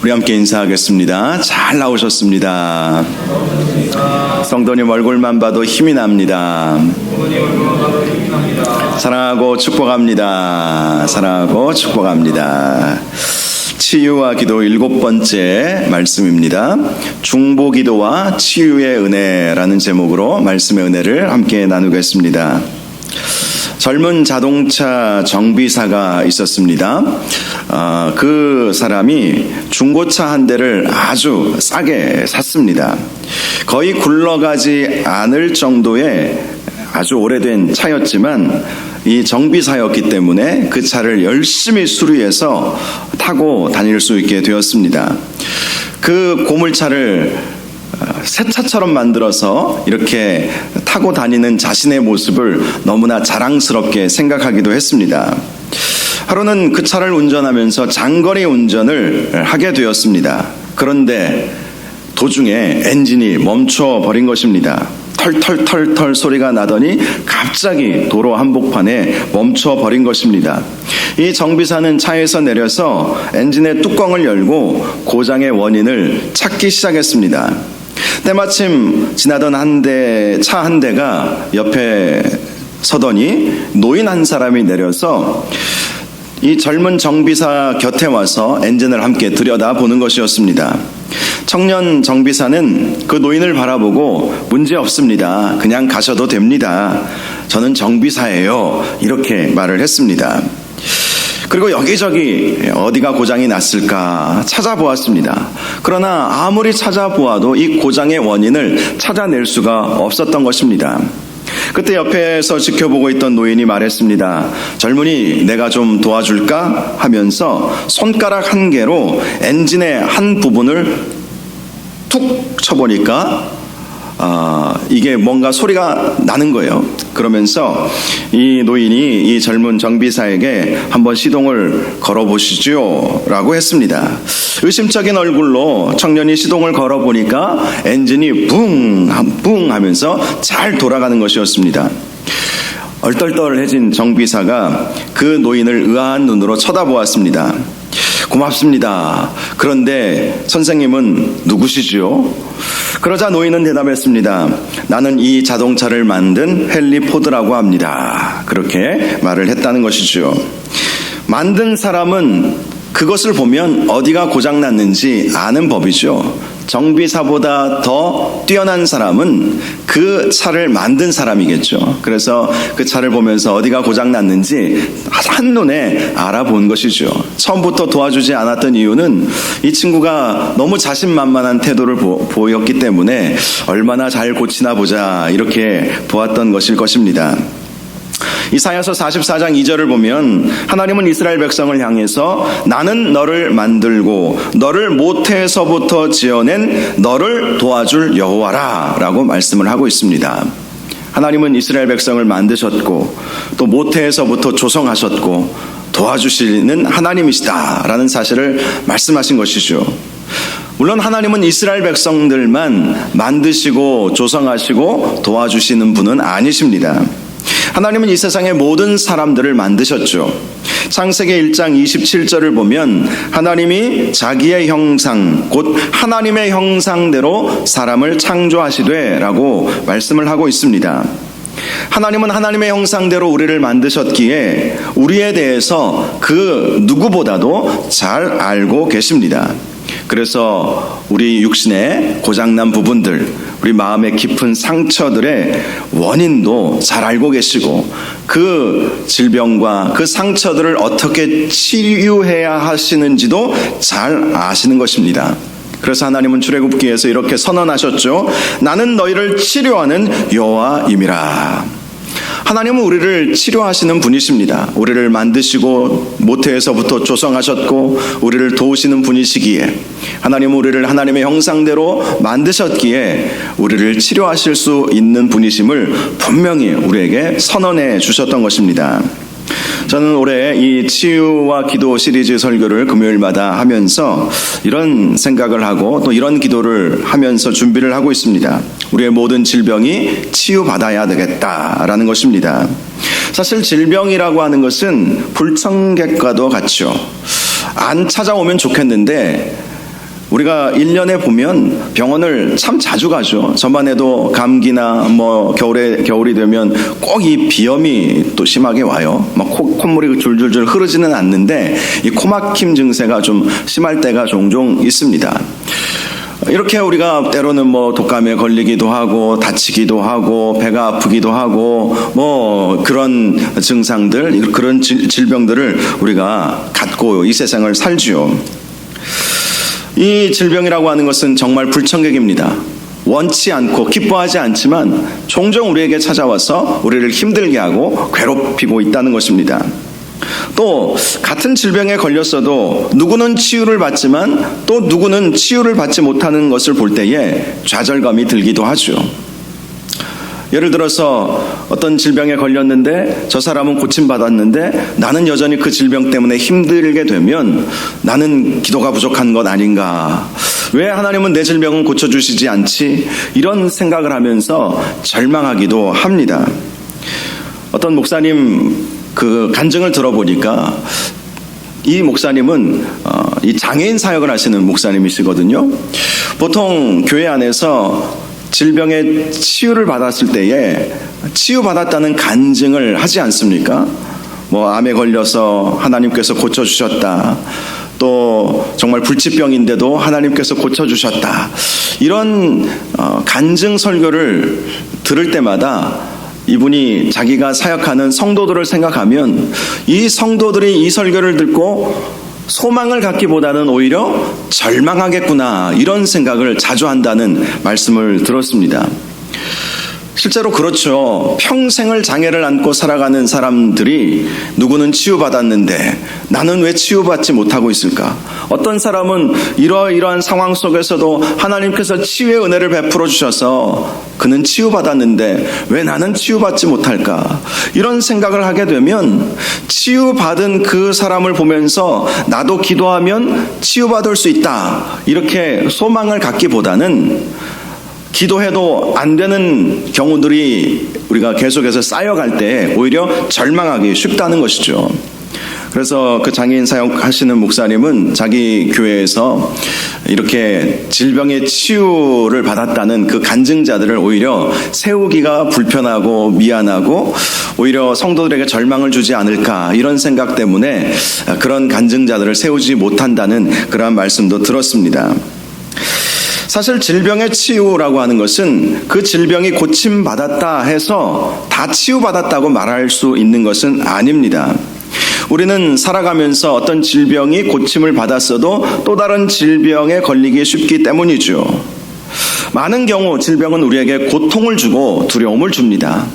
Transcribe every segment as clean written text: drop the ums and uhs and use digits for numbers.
우리 함께 인사하겠습니다. 잘 나오셨습니다. 성도님 얼굴만 봐도 힘이 납니다. 사랑하고 축복합니다. 사랑하고 축복합니다. 치유와 기도 7번째 말씀입니다. 중보기도와 치유의 은혜라는 제목으로 말씀의 은혜를 함께 나누겠습니다. 젊은 자동차 정비사가 있었습니다. 그 사람이 중고차 한 대를 아주 싸게 샀습니다. 거의 굴러가지 않을 정도의 아주 오래된 차였지만 이 정비사였기 때문에 그 차를 열심히 수리해서 타고 다닐 수 있게 되었습니다. 그 고물차를 새 차처럼 만들어서 이렇게 타고 다니는 자신의 모습을 너무나 자랑스럽게 생각하기도 했습니다. 하루는 그 차를 운전하면서 장거리 운전을 하게 되었습니다. 그런데 도중에 엔진이 멈춰버린 것입니다. 털털털털 소리가 나더니 갑자기 도로 한복판에 멈춰버린 것입니다. 이 정비사는 차에서 내려서 엔진의 뚜껑을 열고 고장의 원인을 찾기 시작했습니다. 때마침 지나던 차 한 대가 옆에 서더니 노인 한 사람이 내려서 이 젊은 정비사 곁에 와서 엔진을 함께 들여다보는 것이었습니다. 청년 정비사는 그 노인을 바라보고 문제 없습니다. 그냥 가셔도 됩니다. 저는 정비사예요. 이렇게 말을 했습니다. 그리고 여기저기 어디가 고장이 났을까 찾아보았습니다. 그러나 아무리 찾아보아도 이 고장의 원인을 찾아낼 수가 없었던 것입니다. 그때 옆에서 지켜보고 있던 노인이 말했습니다. 젊은이, 내가 좀 도와줄까? 하면서 손가락 한 개로 엔진의 한 부분을 툭 쳐보니까 이게 뭔가 소리가 나는 거예요. 그러면서 이 노인이 이 젊은 정비사에게 한번 시동을 걸어보시죠 라고 했습니다. 의심적인 얼굴로 청년이 시동을 걸어보니까 엔진이 붕 하면서 잘 돌아가는 것이었습니다. 얼떨떨해진 정비사가 그 노인을 의아한 눈으로 쳐다보았습니다. 고맙습니다. 그런데 선생님은 누구시지요? 그러자 노인은 대답했습니다. 나는 이 자동차를 만든 헨리 포드라고 합니다. 그렇게 말을 했다는 것이죠. 만든 사람은 그것을 보면 어디가 고장났는지 아는 법이죠. 정비사보다 더 뛰어난 사람은 그 차를 만든 사람이겠죠. 그래서 그 차를 보면서 어디가 고장났는지 한눈에 알아본 것이죠. 처음부터 도와주지 않았던 이유는 이 친구가 너무 자신만만한 태도를 보였기 때문에 얼마나 잘 고치나 보자 이렇게 보았던 것일 것입니다. 이사야서 44장 2절을 보면 하나님은 이스라엘 백성을 향해서 나는 너를 만들고 너를 모태에서부터 지어낸 너를 도와줄 여호와라 라고 말씀을 하고 있습니다. 하나님은 이스라엘 백성을 만드셨고 또 모태에서부터 조성하셨고 도와주시는 하나님이시다 라는 사실을 말씀하신 것이죠. 물론 하나님은 이스라엘 백성들만 만드시고 조성하시고 도와주시는 분은 아니십니다. 하나님은 이 세상의 모든 사람들을 만드셨죠. 창세기 1장 27절을 보면 하나님이 자기의 형상 곧 하나님의 형상대로 사람을 창조하시되 라고 말씀을 하고 있습니다. 하나님은 하나님의 형상대로 우리를 만드셨기에 우리에 대해서 그 누구보다도 잘 알고 계십니다. 그래서 우리 육신의 고장난 부분들, 우리 마음의 깊은 상처들의 원인도 잘 알고 계시고 그 질병과 그 상처들을 어떻게 치유해야 하시는지도 잘 아시는 것입니다. 그래서 하나님은 출애굽기에서 이렇게 선언하셨죠. 나는 너희를 치료하는 여호와임이라. 하나님은 우리를 치료하시는 분이십니다. 우리를 만드시고 모태에서부터 조성하셨고 우리를 도우시는 분이시기에 하나님은 우리를 하나님의 형상대로 만드셨기에 우리를 치료하실 수 있는 분이심을 분명히 우리에게 선언해 주셨던 것입니다. 저는 올해 이 치유와 기도 시리즈 설교를 금요일마다 하면서 이런 생각을 하고 또 이런 기도를 하면서 준비를 하고 있습니다. 우리의 모든 질병이 치유받아야 되겠다라는 것입니다. 사실 질병이라고 하는 것은 불청객과도 같죠. 안 찾아오면 좋겠는데 우리가 1년에 보면 병원을 참 자주 가죠. 저번에도 감기나 겨울이 되면 꼭 이 비염이 또 심하게 와요. 막 콧물이 줄줄줄 흐르지는 않는데 이 코막힘 증세가 좀 심할 때가 종종 있습니다. 이렇게 우리가 때로는 독감에 걸리기도 하고 다치기도 하고 배가 아프기도 하고 그런 증상들, 그런 질병들을 우리가 갖고 이 세상을 살지요. 이 질병이라고 하는 것은 정말 불청객입니다. 원치 않고 기뻐하지 않지만 종종 우리에게 찾아와서 우리를 힘들게 하고 괴롭히고 있다는 것입니다. 또 같은 질병에 걸렸어도 누구는 치유를 받지만 또 누구는 치유를 받지 못하는 것을 볼 때에 좌절감이 들기도 하죠. 예를 들어서 어떤 질병에 걸렸는데 저 사람은 고침받았는데 나는 여전히 그 질병 때문에 힘들게 되면 나는 기도가 부족한 것 아닌가? 왜 하나님은 내 질병은 고쳐주시지 않지? 이런 생각을 하면서 절망하기도 합니다. 어떤 목사님 그 간증을 들어보니까 이 목사님은 이 장애인 사역을 하시는 목사님이시거든요. 보통 교회 안에서 질병의 치유를 받았을 때에 치유받았다는 간증을 하지 않습니까? 암에 걸려서 하나님께서 고쳐주셨다. 또 정말 불치병인데도 하나님께서 고쳐주셨다. 이런 간증 설교를 들을 때마다 이분이 자기가 사역하는 성도들을 생각하면 이 성도들이 이 설교를 듣고 소망을 갖기보다는 오히려 절망하겠구나, 이런 생각을 자주 한다는 말씀을 들었습니다. 실제로 그렇죠. 평생을 장애를 안고 살아가는 사람들이 누구는 치유받았는데 나는 왜 치유받지 못하고 있을까? 어떤 사람은 이러이러한 상황 속에서도 하나님께서 치유의 은혜를 베풀어 주셔서 그는 치유받았는데 왜 나는 치유받지 못할까? 이런 생각을 하게 되면 치유받은 그 사람을 보면서 나도 기도하면 치유받을 수 있다, 이렇게 소망을 갖기보다는 기도해도 안 되는 경우들이 우리가 계속해서 쌓여갈 때 오히려 절망하기 쉽다는 것이죠. 그래서 그 장애인 사역하시는 목사님은 자기 교회에서 이렇게 질병의 치유를 받았다는 그 간증자들을 오히려 세우기가 불편하고 미안하고 오히려 성도들에게 절망을 주지 않을까, 이런 생각 때문에 그런 간증자들을 세우지 못한다는 그러한 말씀도 들었습니다. 사실 질병의 치유라고 하는 것은 그 질병이 고침받았다 해서 다 치유받았다고 말할 수 있는 것은 아닙니다. 우리는 살아가면서 어떤 질병이 고침을 받았어도 또 다른 질병에 걸리기 쉽기 때문이죠. 많은 경우 질병은 우리에게 고통을 주고 두려움을 줍니다.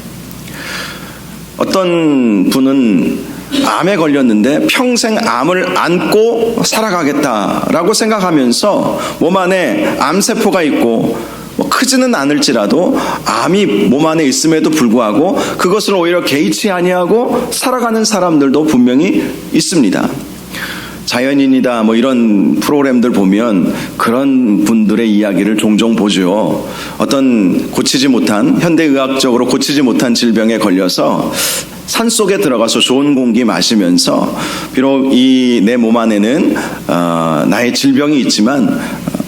어떤 분은 암에 걸렸는데 평생 암을 안고 살아가겠다라고 생각하면서 몸 안에 암세포가 있고 크지는 않을지라도 암이 몸 안에 있음에도 불구하고 그것을 오히려 개의치 아니하고 살아가는 사람들도 분명히 있습니다. 자연인이다 이런 프로그램들 보면 그런 분들의 이야기를 종종 보죠. 어떤 현대의학적으로 고치지 못한 질병에 걸려서 산속에 들어가서 좋은 공기 마시면서 비록 이 내 몸 안에는 나의 질병이 있지만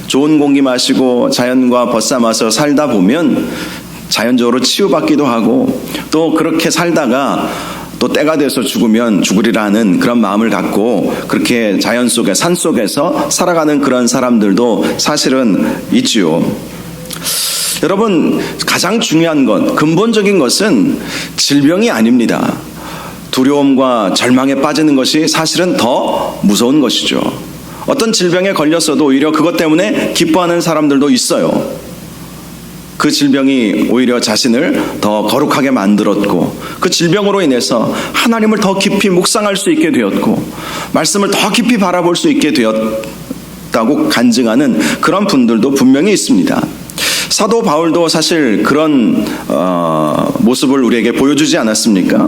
좋은 공기 마시고 자연과 벗삼아서 살다 보면 자연적으로 치유받기도 하고 또 그렇게 살다가 또 때가 돼서 죽으면 죽으리라는 그런 마음을 갖고 그렇게 자연 속에 산 속에서 살아가는 그런 사람들도 사실은 있지요. 여러분, 가장 중요한 것, 근본적인 것은 질병이 아닙니다. 두려움과 절망에 빠지는 것이 사실은 더 무서운 것이죠. 어떤 질병에 걸렸어도 오히려 그것 때문에 기뻐하는 사람들도 있어요. 그 질병이 오히려 자신을 더 거룩하게 만들었고 그 질병으로 인해서 하나님을 더 깊이 묵상할 수 있게 되었고 말씀을 더 깊이 바라볼 수 있게 되었다고 간증하는 그런 분들도 분명히 있습니다. 사도 바울도 사실 그런 모습을 우리에게 보여주지 않았습니까?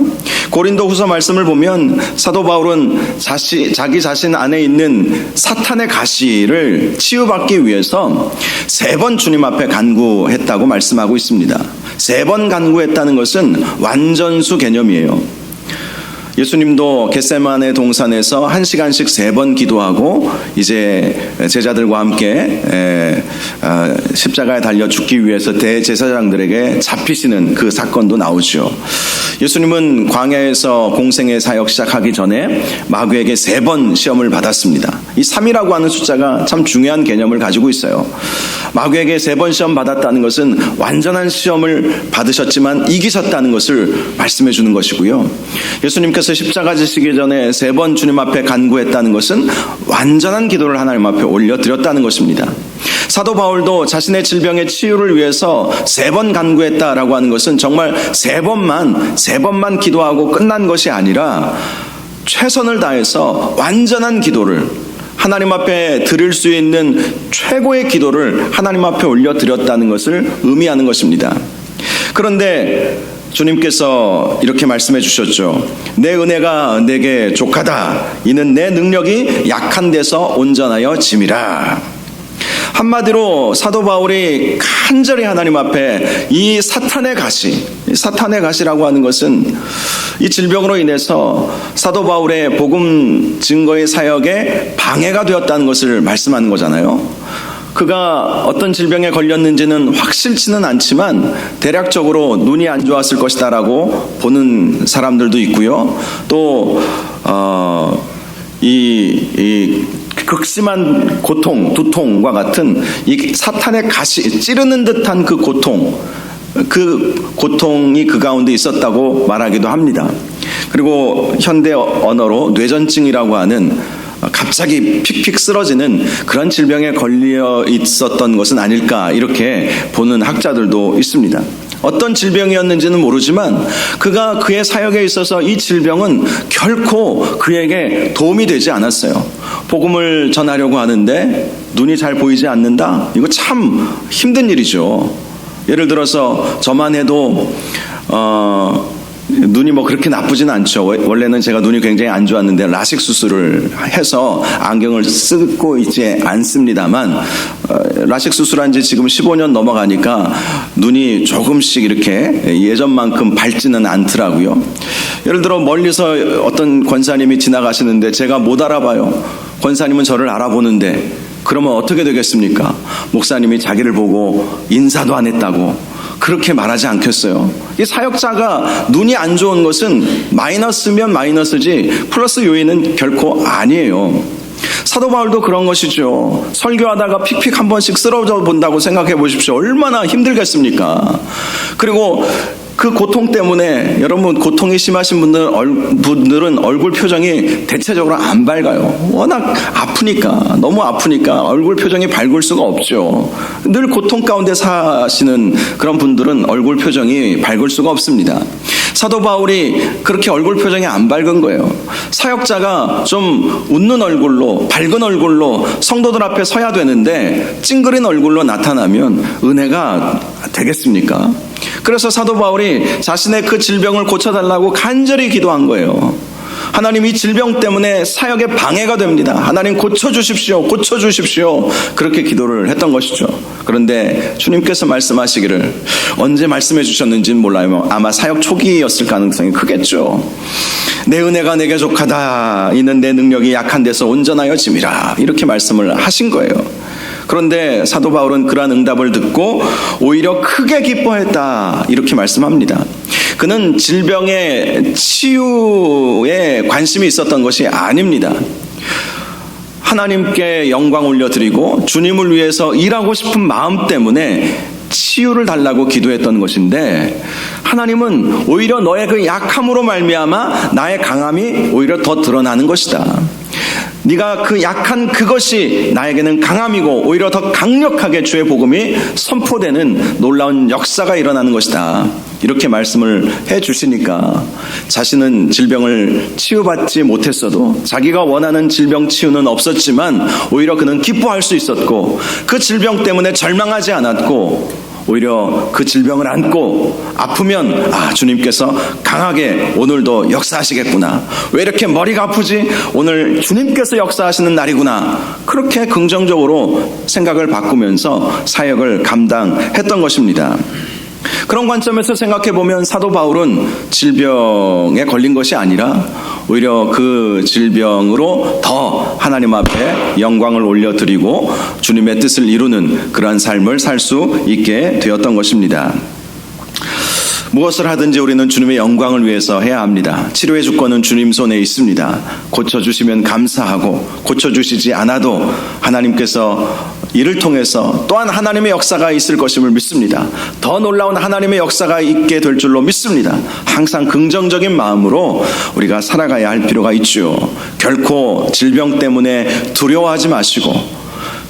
고린도 후서 말씀을 보면 사도 바울은 자기 자신 안에 있는 사탄의 가시를 치유받기 위해서 3번 주님 앞에 간구했다고 말씀하고 있습니다. 3번 간구했다는 것은 완전수 개념이에요. 예수님도 겟세마네 동산에서 1시간씩 3번 기도하고 이제 제자들과 함께 십자가에 달려 죽기 위해서 대제사장들에게 잡히시는 그 사건도 나오죠. 예수님은 광야에서 공생의 사역 시작하기 전에 마귀에게 3번 시험을 받았습니다. 이 3이라고 하는 숫자가 참 중요한 개념을 가지고 있어요. 마귀에게 3번 시험 받았다는 것은 완전한 시험을 받으셨지만 이기셨다는 것을 말씀해 주는 것이고요. 예수님께서 십자가 지시기 전에 3번 주님 앞에 간구했다는 것은 완전한 기도를 하나님 앞에 올려드렸다는 것입니다. 사도 바울도 자신의 질병의 치유를 위해서 3번 간구했다라고 하는 것은 정말 3번만 기도하고 끝난 것이 아니라 최선을 다해서 완전한 기도를 하나님 앞에 드릴 수 있는 최고의 기도를 하나님 앞에 올려드렸다는 것을 의미하는 것입니다. 그런데 주님께서 이렇게 말씀해 주셨죠. 내 은혜가 내게 족하다. 이는 내 능력이 약한 데서 온전하여 짐이라. 한마디로 사도 바울이 간절히 하나님 앞에 이 사탄의 가시라고 하는 것은 이 질병으로 인해서 사도 바울의 복음 증거의 사역에 방해가 되었다는 것을 말씀하는 거잖아요. 그가 어떤 질병에 걸렸는지는 확실치는 않지만 대략적으로 눈이 안 좋았을 것이다라고 보는 사람들도 있고요. 또 이 극심한 고통, 두통과 같은 이 사탄의 가시, 찌르는 듯한 그 고통이 그 가운데 있었다고 말하기도 합니다. 그리고 현대 언어로 뇌전증이라고 하는 갑자기 픽픽 쓰러지는 그런 질병에 걸려 있었던 것은 아닐까 이렇게 보는 학자들도 있습니다. 어떤 질병이었는지는 모르지만 그의 사역에 있어서 이 질병은 결코 그에게 도움이 되지 않았어요. 복음을 전하려고 하는데 눈이 잘 보이지 않는다? 이거 참 힘든 일이죠. 예를 들어서 저만 해도 눈이 뭐 그렇게 나쁘진 않죠. 원래는 제가 눈이 굉장히 안 좋았는데 라식 수술을 해서 안경을 쓰고 있지 않습니다만 라식 수술한 지 지금 15년 넘어가니까 눈이 조금씩 이렇게 예전만큼 밝지는 않더라고요. 예를 들어 멀리서 어떤 권사님이 지나가시는데 제가 못 알아봐요. 권사님은 저를 알아보는데 그러면 어떻게 되겠습니까? 목사님이 자기를 보고 인사도 안 했다고 그렇게 말하지 않겠어요? 이 사역자가 눈이 안 좋은 것은 마이너스면 마이너스지 플러스 요인은 결코 아니에요. 사도 바울도 그런 것이죠. 설교하다가 픽픽 한 번씩 쓰러져 본다고 생각해 보십시오. 얼마나 힘들겠습니까? 그리고 그 고통 때문에 여러분 고통이 심하신 분들은 얼굴 표정이 대체적으로 안 밝아요. 워낙 아프니까 너무 아프니까 얼굴 표정이 밝을 수가 없죠. 늘 고통 가운데 사시는 그런 분들은 얼굴 표정이 밝을 수가 없습니다. 사도 바울이 그렇게 얼굴 표정이 안 밝은 거예요. 사역자가 좀 웃는 얼굴로 밝은 얼굴로 성도들 앞에 서야 되는데 찡그린 얼굴로 나타나면 은혜가 되겠습니까? 그래서 사도 바울이 자신의 그 질병을 고쳐달라고 간절히 기도한 거예요. 하나님 이 질병 때문에 사역에 방해가 됩니다. 하나님 고쳐주십시오. 그렇게 기도를 했던 것이죠. 그런데 주님께서 말씀하시기를 언제 말씀해 주셨는지는 몰라요. 아마 사역 초기였을 가능성이 크겠죠. 내 은혜가 내게 족하다. 이는 내 능력이 약한 데서 온전하여 짐이라. 이렇게 말씀을 하신 거예요. 그런데 사도 바울은 그러한 응답을 듣고 오히려 크게 기뻐했다. 이렇게 말씀합니다. 그는 질병의 치유에 관심이 있었던 것이 아닙니다. 하나님께 영광 올려드리고 주님을 위해서 일하고 싶은 마음 때문에 치유를 달라고 기도했던 것인데 하나님은 오히려 너의 그 약함으로 말미암아 나의 강함이 오히려 더 드러나는 것이다. 네가 그 약한 그것이 나에게는 강함이고 오히려 더 강력하게 주의 복음이 선포되는 놀라운 역사가 일어나는 것이다. 이렇게 말씀을 해 주시니까 자신은 질병을 치유받지 못했어도 자기가 원하는 질병 치유는 없었지만 오히려 그는 기뻐할 수 있었고 그 질병 때문에 절망하지 않았고 오히려 그 질병을 안고 아프면 주님께서 강하게 오늘도 역사하시겠구나. 왜 이렇게 머리가 아프지? 오늘 주님께서 역사하시는 날이구나. 그렇게 긍정적으로 생각을 바꾸면서 사역을 감당했던 것입니다. 그런 관점에서 생각해 보면 사도 바울은 질병에 걸린 것이 아니라 오히려 그 질병으로 더 하나님 앞에 영광을 올려드리고 주님의 뜻을 이루는 그러한 삶을 살 수 있게 되었던 것입니다. 무엇을 하든지 우리는 주님의 영광을 위해서 해야 합니다. 치료의 주권은 주님 손에 있습니다. 고쳐주시면 감사하고 고쳐주시지 않아도 하나님께서 이를 통해서 또한 하나님의 역사가 있을 것임을 믿습니다. 더 놀라운 하나님의 역사가 있게 될 줄로 믿습니다. 항상 긍정적인 마음으로 우리가 살아가야 할 필요가 있죠. 결코 질병 때문에 두려워하지 마시고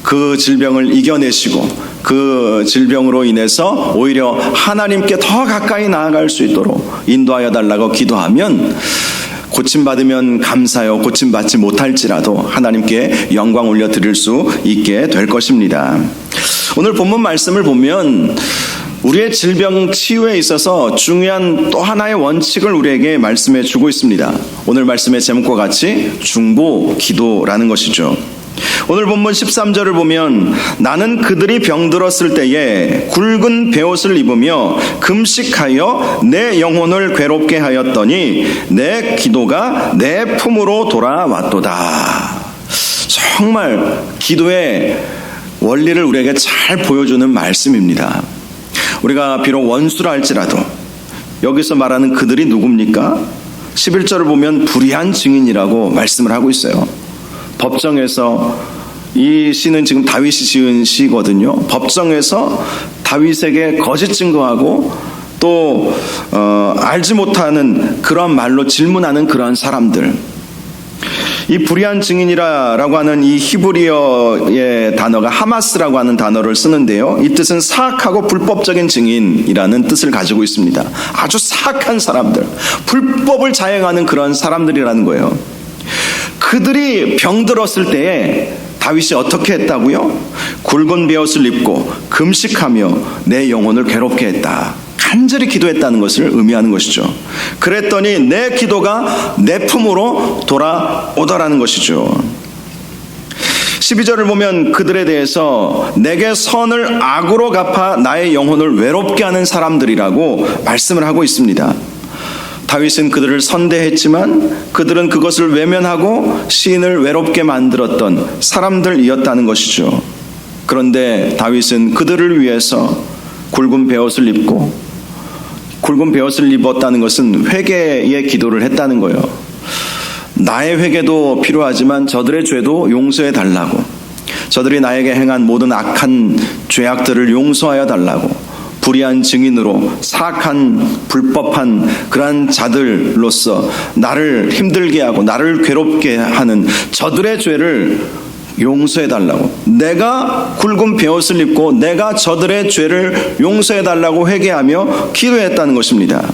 그 질병을 이겨내시고 그 질병으로 인해서 오히려 하나님께 더 가까이 나아갈 수 있도록 인도하여 달라고 기도하면 고침받으면 감사요, 고침받지 못할지라도 하나님께 영광 올려드릴 수 있게 될 것입니다. 오늘 본문 말씀을 보면 우리의 질병 치유에 있어서 중요한 또 하나의 원칙을 우리에게 말씀해 주고 있습니다. 오늘 말씀의 제목과 같이 중보 기도라는 것이죠. 오늘 본문 13절을 보면 나는 그들이 병들었을 때에 굵은 베옷을 입으며 금식하여 내 영혼을 괴롭게 하였더니 내 기도가 내 품으로 돌아왔도다. 정말 기도의 원리를 우리에게 잘 보여주는 말씀입니다. 우리가 비록 원수라 할지라도 여기서 말하는 그들이 누굽니까? 11절을 보면 불의한 증인이라고 말씀을 하고 있어요. 법정에서 이 시는 지금 다윗이 지은 시거든요. 법정에서 다윗에게 거짓 증거하고 또 알지 못하는 그러한 말로 질문하는 그러한 사람들, 이 불의한 증인이라고 하는 이 히브리어의 단어가 하마스라고 하는 단어를 쓰는데요. 이 뜻은 사악하고 불법적인 증인이라는 뜻을 가지고 있습니다. 아주 사악한 사람들, 불법을 자행하는 그런 사람들이라는 거예요. 그들이 병들었을 때에 다윗이 어떻게 했다고요? 굵은 베옷을 입고 금식하며 내 영혼을 괴롭게 했다. 간절히 기도했다는 것을 의미하는 것이죠. 그랬더니 내 기도가 내 품으로 돌아오더라는 것이죠. 12절을 보면 그들에 대해서 내게 선을 악으로 갚아 나의 영혼을 외롭게 하는 사람들이라고 말씀을 하고 있습니다. 다윗은 그들을 선대했지만 그들은 그것을 외면하고 시인을 외롭게 만들었던 사람들이었다는 것이죠. 그런데 다윗은 그들을 위해서 굵은 베옷을 입고, 굵은 베옷을 입었다는 것은 회개의 기도를 했다는 거예요. 나의 회개도 필요하지만 저들의 죄도 용서해 달라고, 저들이 나에게 행한 모든 악한 죄악들을 용서하여 달라고, 불의한 증인으로 사악한 불법한 그러한 자들로서 나를 힘들게 하고 나를 괴롭게 하는 저들의 죄를 용서해 달라고, 내가 굵은 베옷을 입고 내가 저들의 죄를 용서해 달라고 회개하며 기도했다는 것입니다.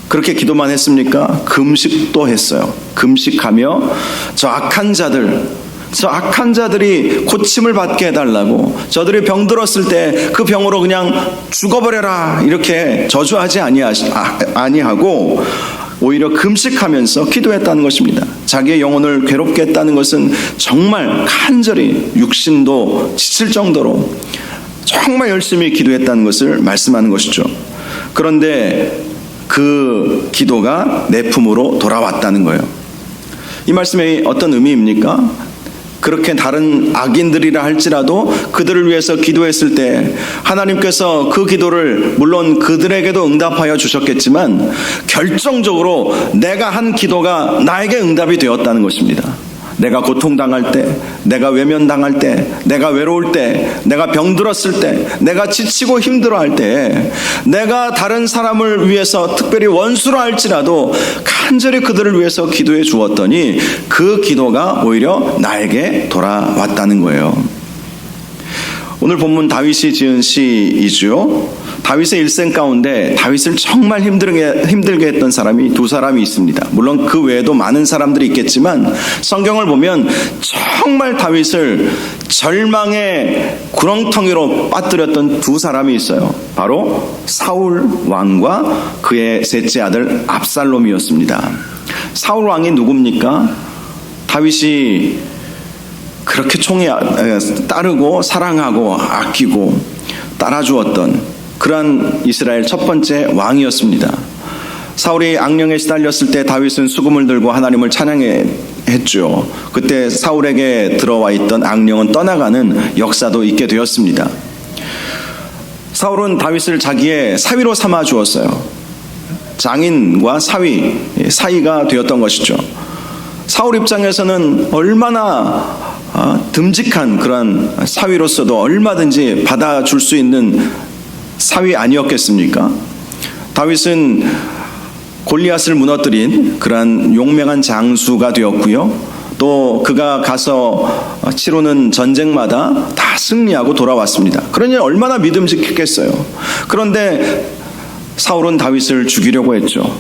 그렇게 기도만 했습니까? 금식도 했어요. 금식하며 저 악한 자들이 고침을 받게 해달라고, 저들이 병들었을 때 그 병으로 그냥 죽어버려라 이렇게 저주하지 아니하고 오히려 금식하면서 기도했다는 것입니다. 자기의 영혼을 괴롭게 했다는 것은 정말 간절히 육신도 지칠 정도로 정말 열심히 기도했다는 것을 말씀하는 것이죠. 그런데 그 기도가 내 품으로 돌아왔다는 거예요. 이 말씀이 어떤 의미입니까? 그렇게 다른 악인들이라 할지라도 그들을 위해서 기도했을 때 하나님께서 그 기도를 물론 그들에게도 응답하여 주셨겠지만 결정적으로 내가 한 기도가 나에게 응답이 되었다는 것입니다. 내가 고통당할 때, 내가 외면당할 때, 내가 외로울 때, 내가 병들었을 때, 내가 지치고 힘들어할 때, 내가 다른 사람을 위해서 특별히 원수라 할지라도 간절히 그들을 위해서 기도해 주었더니 그 기도가 오히려 나에게 돌아왔다는 거예요. 오늘 본문 다윗이 지은 시이죠. 다윗의 일생 가운데 다윗을 정말 힘들게 했던 사람이 두 사람이 있습니다. 물론 그 외에도 많은 사람들이 있겠지만 성경을 보면 정말 다윗을 절망의 구렁텅이로 빠뜨렸던 두 사람이 있어요. 바로 사울 왕과 그의 셋째 아들 압살롬이었습니다. 사울 왕이 누굽니까? 다윗이 그렇게 따르고 사랑하고 아끼고 따라주었던 그러한 이스라엘 첫 번째 왕이었습니다. 사울이 악령에 시달렸을 때 다윗은 수금을 들고 하나님을 찬양했죠. 그때 사울에게 들어와 있던 악령은 떠나가는 역사도 있게 되었습니다. 사울은 다윗을 자기의 사위로 삼아 주었어요. 장인과 사위가 되었던 것이죠. 사울 입장에서는 얼마나 듬직한 그런 사위로서도 얼마든지 받아줄 수 있는 사위 아니었겠습니까? 다윗은 골리앗을 무너뜨린 그러한 용맹한 장수가 되었고요. 또 그가 가서 치르는 전쟁마다 다 승리하고 돌아왔습니다. 그러니 얼마나 믿음직했겠어요. 그런데 사울은 다윗을 죽이려고 했죠.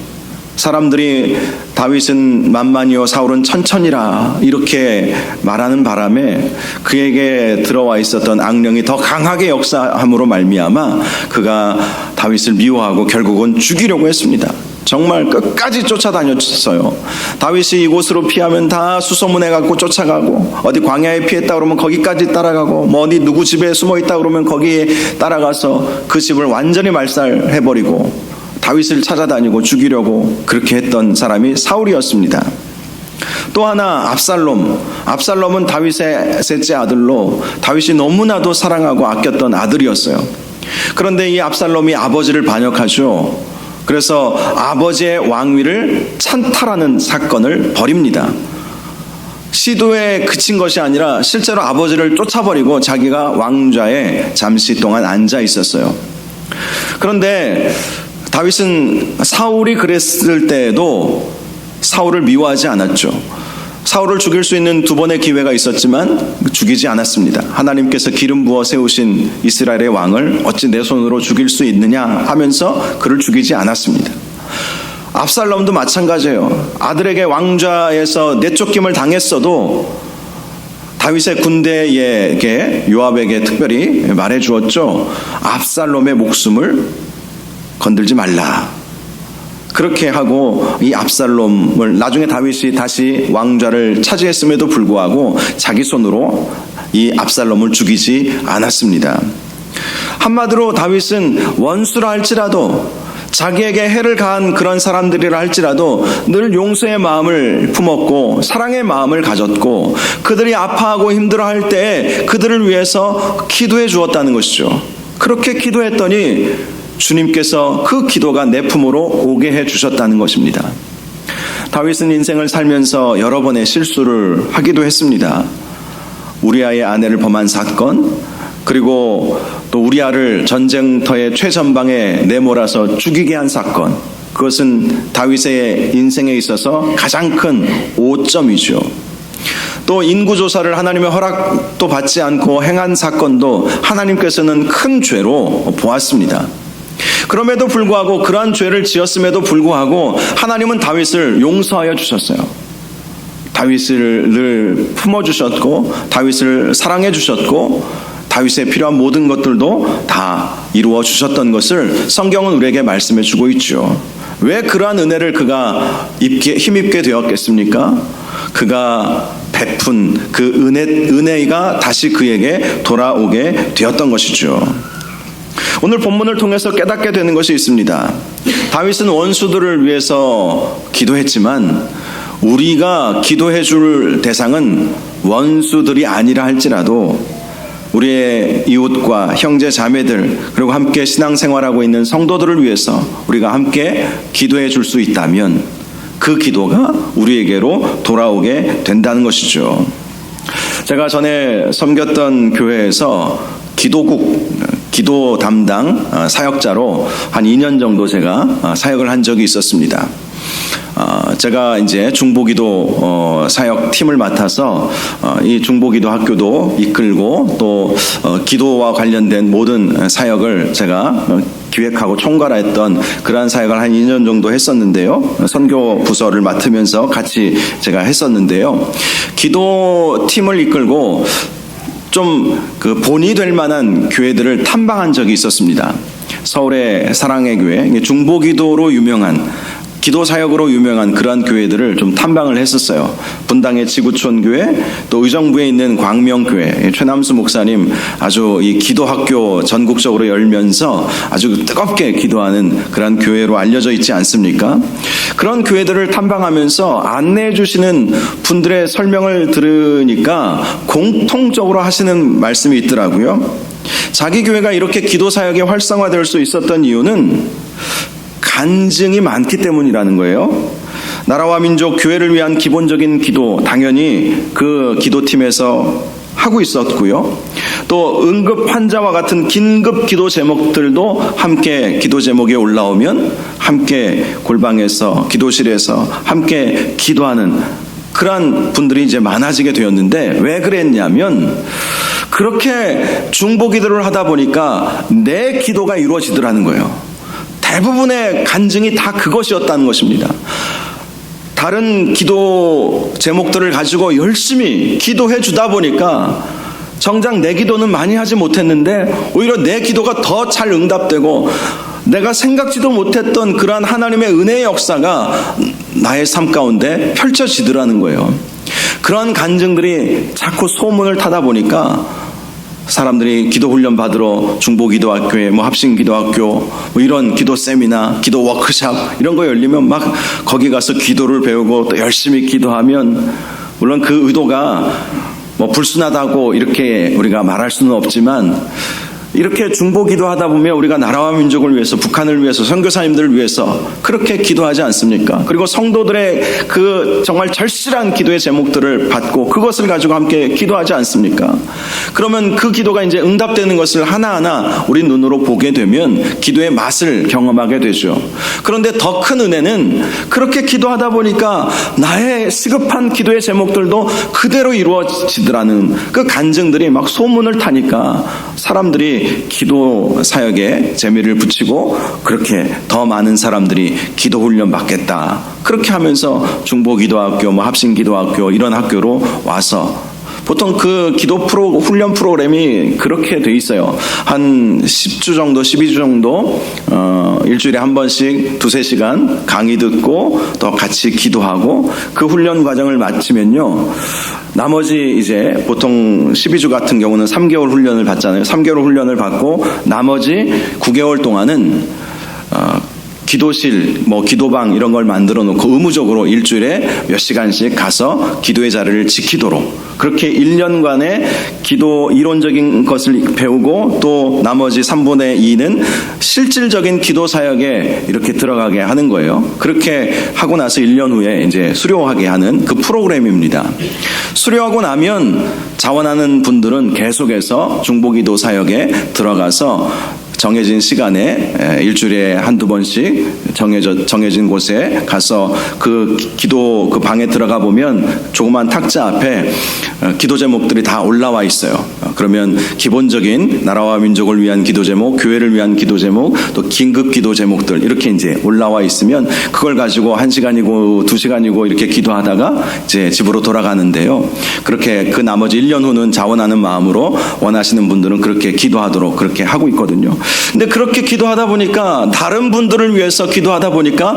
사람들이 다윗은 만만이요 사울은 천천히라 이렇게 말하는 바람에 그에게 들어와 있었던 악령이 더 강하게 역사함으로 말미암아 그가 다윗을 미워하고 결국은 죽이려고 했습니다. 정말 끝까지 쫓아다녔어요. 다윗이 이곳으로 피하면 다 수소문해 갖고 쫓아가고, 어디 광야에 피했다 그러면 거기까지 따라가고, 뭐 어디 누구 집에 숨어 있다 그러면 거기에 따라가서 그 집을 완전히 말살해버리고 다윗을 찾아다니고 죽이려고 그렇게 했던 사람이 사울이었습니다. 또 하나 압살롬은 다윗의 셋째 아들로 다윗이 너무나도 사랑하고 아꼈던 아들이었어요. 그런데 이 압살롬이 아버지를 반역하죠. 그래서 아버지의 왕위를 찬탈하는 사건을 벌입니다. 시도에 그친 것이 아니라 실제로 아버지를 쫓아버리고 자기가 왕좌에 잠시 동안 앉아 있었어요. 그런데 다윗은 사울이 그랬을 때에도 사울을 미워하지 않았죠. 사울을 죽일 수 있는 두 번의 기회가 있었지만 죽이지 않았습니다. 하나님께서 기름 부어 세우신 이스라엘의 왕을 어찌 내 손으로 죽일 수 있느냐 하면서 그를 죽이지 않았습니다. 압살롬도 마찬가지예요. 아들에게 왕좌에서 내쫓김을 당했어도 다윗의 군대에게 요압에게 특별히 말해 주었죠. 압살롬의 목숨을 건들지 말라. 그렇게 하고 이 압살롬을 나중에 다윗이 다시 왕좌를 차지했음에도 불구하고 자기 손으로 이 압살롬을 죽이지 않았습니다. 한마디로 다윗은 원수라 할지라도, 자기에게 해를 가한 그런 사람들이라 할지라도 늘 용서의 마음을 품었고 사랑의 마음을 가졌고, 그들이 아파하고 힘들어할 때 그들을 위해서 기도해 주었다는 것이죠. 그렇게 기도했더니 주님께서 그 기도가 내 품으로 오게 해주셨다는 것입니다. 다윗은 인생을 살면서 여러 번의 실수를 하기도 했습니다. 우리아의 아내를 범한 사건, 그리고 또 우리아를 전쟁터의 최전방에 내몰아서 죽이게 한 사건, 그것은 다윗의 인생에 있어서 가장 큰 오점이죠. 또 인구조사를 하나님의 허락도 받지 않고 행한 사건도 하나님께서는 큰 죄로 보았습니다. 그럼에도 불구하고, 그러한 죄를 지었음에도 불구하고 하나님은 다윗을 용서하여 주셨어요. 다윗을 늘 품어주셨고 다윗을 사랑해 주셨고 다윗에 필요한 모든 것들도 다 이루어 주셨던 것을 성경은 우리에게 말씀해 주고 있죠. 왜 그러한 은혜를 그가 힘입게 되었겠습니까? 그가 베푼 그 은혜가 다시 그에게 돌아오게 되었던 것이죠. 오늘 본문을 통해서 깨닫게 되는 것이 있습니다. 다윗은 원수들을 위해서 기도했지만 우리가 기도해 줄 대상은 원수들이 아니라 할지라도 우리의 이웃과 형제 자매들, 그리고 함께 신앙생활하고 있는 성도들을 위해서 우리가 함께 기도해 줄 수 있다면 그 기도가 우리에게로 돌아오게 된다는 것이죠. 제가 전에 섬겼던 교회에서 기도 담당 사역자로 한 2년 정도 제가 사역을 한 적이 있었습니다. 제가 이제 중보기도 사역팀을 맡아서 이 중보기도 학교도 이끌고 또 기도와 관련된 모든 사역을 제가 기획하고 총괄했던 그러한 사역을 한 2년 정도 했었는데요. 선교 부서를 맡으면서 같이 제가 했었는데요. 기도팀을 이끌고 좀 그 본이 될 만한 교회들을 탐방한 적이 있었습니다. 서울의 사랑의 교회, 중보기도로 유명한 기도 사역으로 유명한 그러한 교회들을 좀 탐방을 했었어요. 분당의 지구촌 교회, 또 의정부에 있는 광명교회, 최남수 목사님 아주 이 기도학교 전국적으로 열면서 아주 뜨겁게 기도하는 그러한 교회로 알려져 있지 않습니까? 그런 교회들을 탐방하면서 안내해 주시는 분들의 설명을 들으니까 공통적으로 하시는 말씀이 있더라고요. 자기 교회가 이렇게 기도 사역에 활성화될 수 있었던 이유는 간증이 많기 때문이라는 거예요. 나라와 민족, 교회를 위한 기본적인 기도 당연히 그 기도팀에서 하고 있었고요. 또 응급 환자와 같은 긴급 기도 제목들도 함께 기도 제목에 올라오면 함께 골방에서 기도실에서 함께 기도하는 그러한 분들이 이제 많아지게 되었는데, 왜 그랬냐면 그렇게 중보 기도를 하다 보니까 내 기도가 이루어지더라는 거예요. 대부분의 간증이 다 그것이었다는 것입니다. 다른 기도 제목들을 가지고 열심히 기도해 주다 보니까 정작 내 기도는 많이 하지 못했는데 오히려 내 기도가 더 잘 응답되고 내가 생각지도 못했던 그러한 하나님의 은혜의 역사가 나의 삶 가운데 펼쳐지더라는 거예요. 그런 간증들이 자꾸 소문을 타다 보니까 사람들이 기도 훈련 받으러 중보기도학교에 합심기도학교 이런 기도 세미나, 기도 워크샵 이런 거 열리면 막 거기 가서 기도를 배우고 또 열심히 기도하면, 물론 그 의도가 불순하다고 이렇게 우리가 말할 수는 없지만, 이렇게 중보기도 하다 보면 우리가 나라와 민족을 위해서, 북한을 위해서, 선교사님들을 위해서 그렇게 기도하지 않습니까? 그리고 성도들의 그 정말 절실한 기도의 제목들을 받고 그것을 가지고 함께 기도하지 않습니까? 그러면 그 기도가 이제 응답되는 것을 하나하나 우리 눈으로 보게 되면 기도의 맛을 경험하게 되죠. 그런데 더 큰 은혜는 그렇게 기도하다 보니까 나의 시급한 기도의 제목들도 그대로 이루어지더라는 그 간증들이 막 소문을 타니까 사람들이 기도 사역에 재미를 붙이고 그렇게 더 많은 사람들이 기도 훈련 받겠다, 그렇게 하면서 중보기도학교, 합심기도학교 이런 학교로 와서, 보통 그 기도 훈련 프로그램이 그렇게 돼 있어요. 한 10주 정도, 12주 정도, 일주일에 한 번씩 2-3시간 강의 듣고 또 같이 기도하고, 그 훈련 과정을 마치면요, 나머지 이제 보통 12주 같은 경우는 3개월 훈련을 받잖아요. 3개월 훈련을 받고 나머지 9개월 동안은 기도실, 기도방 이런 걸 만들어 놓고 의무적으로 일주일에 몇 시간씩 가서 기도의 자리를 지키도록, 그렇게 1년간의 기도 이론적인 것을 배우고 또 나머지 3분의 2는 실질적인 기도 사역에 이렇게 들어가게 하는 거예요. 그렇게 하고 나서 1년 후에 이제 수료하게 하는 그 프로그램입니다. 수료하고 나면 자원하는 분들은 계속해서 중보기도 사역에 들어가서 정해진 시간에 일주일에 한두 번씩 정해진 곳에 가서 그 기도 그 방에 들어가 보면 조그만 탁자 앞에 기도 제목들이 다 올라와 있어요. 그러면 기본적인 나라와 민족을 위한 기도 제목, 교회를 위한 기도 제목, 또 긴급 기도 제목들 이렇게 이제 올라와 있으면 그걸 가지고 1시간이고 2시간이고 이렇게 기도하다가 이제 집으로 돌아가는데요. 그렇게 그 나머지 1년 후는 자원하는 마음으로 원하시는 분들은 그렇게 기도하도록 그렇게 하고 있거든요. 근데 그렇게 기도하다 보니까, 다른 분들을 위해서 기도하다 보니까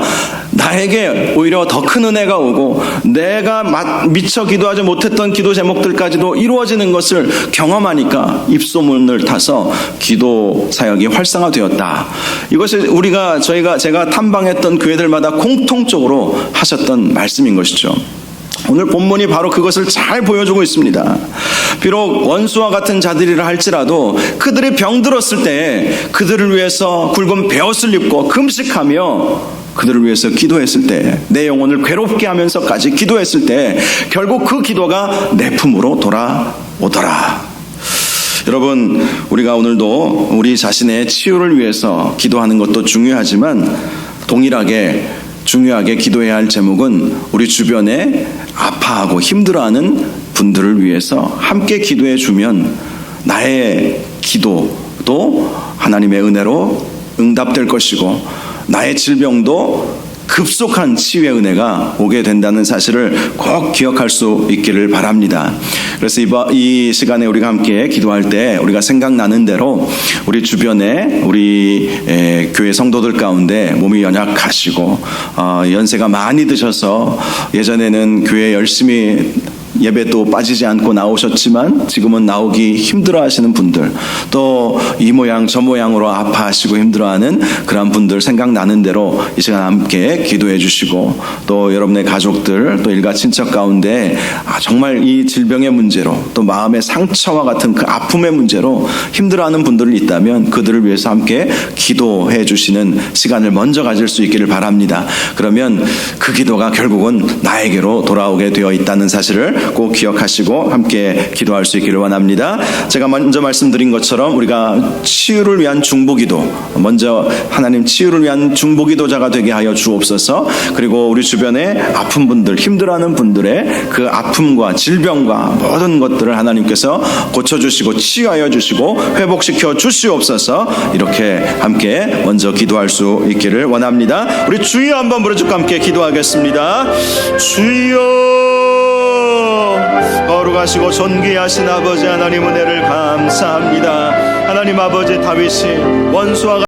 나에게 오히려 더 큰 은혜가 오고 내가 미처 기도하지 못했던 기도 제목들까지도 이루어지는 것을 경험하니까 입소문을 타서 기도 사역이 활성화되었다. 이것이 제가 탐방했던 교회들마다 공통적으로 하셨던 말씀인 것이죠. 오늘 본문이 바로 그것을 잘 보여주고 있습니다. 비록 원수와 같은 자들이라 할지라도 그들이 병들었을 때 그들을 위해서 굵은 베옷을 입고 금식하며 그들을 위해서 기도했을 때, 내 영혼을 괴롭게 하면서까지 기도했을 때 결국 그 기도가 내 품으로 돌아오더라. 여러분, 우리가 오늘도 우리 자신의 치유를 위해서 기도하는 것도 중요하지만 동일하게 중요하게 기도해야 할 제목은 우리 주변에 아파하고 힘들어하는 분들을 위해서 함께 기도해 주면 나의 기도도 하나님의 은혜로 응답될 것이고 나의 질병도 급속한 치유의 은혜가 오게 된다는 사실을 꼭 기억할 수 있기를 바랍니다. 그래서 이 시간에 우리가 함께 기도할 때 우리가 생각나는 대로 우리 주변에 우리 교회 성도들 가운데 몸이 연약하시고 연세가 많이 드셔서 예전에는 교회 열심히 예배도 빠지지 않고 나오셨지만 지금은 나오기 힘들어하시는 분들, 또 이 모양 저 모양으로 아파하시고 힘들어하는 그런 분들 생각나는 대로 이 시간 함께 기도해 주시고, 또 여러분의 가족들 또 일가 친척 가운데 정말 이 질병의 문제로 또 마음의 상처와 같은 그 아픔의 문제로 힘들어하는 분들이 있다면 그들을 위해서 함께 기도해 주시는 시간을 먼저 가질 수 있기를 바랍니다. 그러면 그 기도가 결국은 나에게로 돌아오게 되어 있다는 사실을 꼭 기억하시고 함께 기도할 수 있기를 원합니다. 제가 먼저 말씀드린 것처럼 우리가 치유를 위한 중보기도, 먼저 하나님 치유를 위한 중보기도자가 되게 하여 주옵소서. 그리고 우리 주변에 아픈 분들, 힘들어하는 분들의 그 아픔과 질병과 모든 것들을 하나님께서 고쳐주시고 치유하여 주시고 회복시켜 주시옵소서. 이렇게 함께 먼저 기도할 수 있기를 원합니다. 우리 주여 한번 부르짖고 함께 기도하겠습니다. 주여, 거룩하시고 존귀하신 아버지 하나님, 은혜를 감사합니다. 하나님 아버지, 다윗이 원수와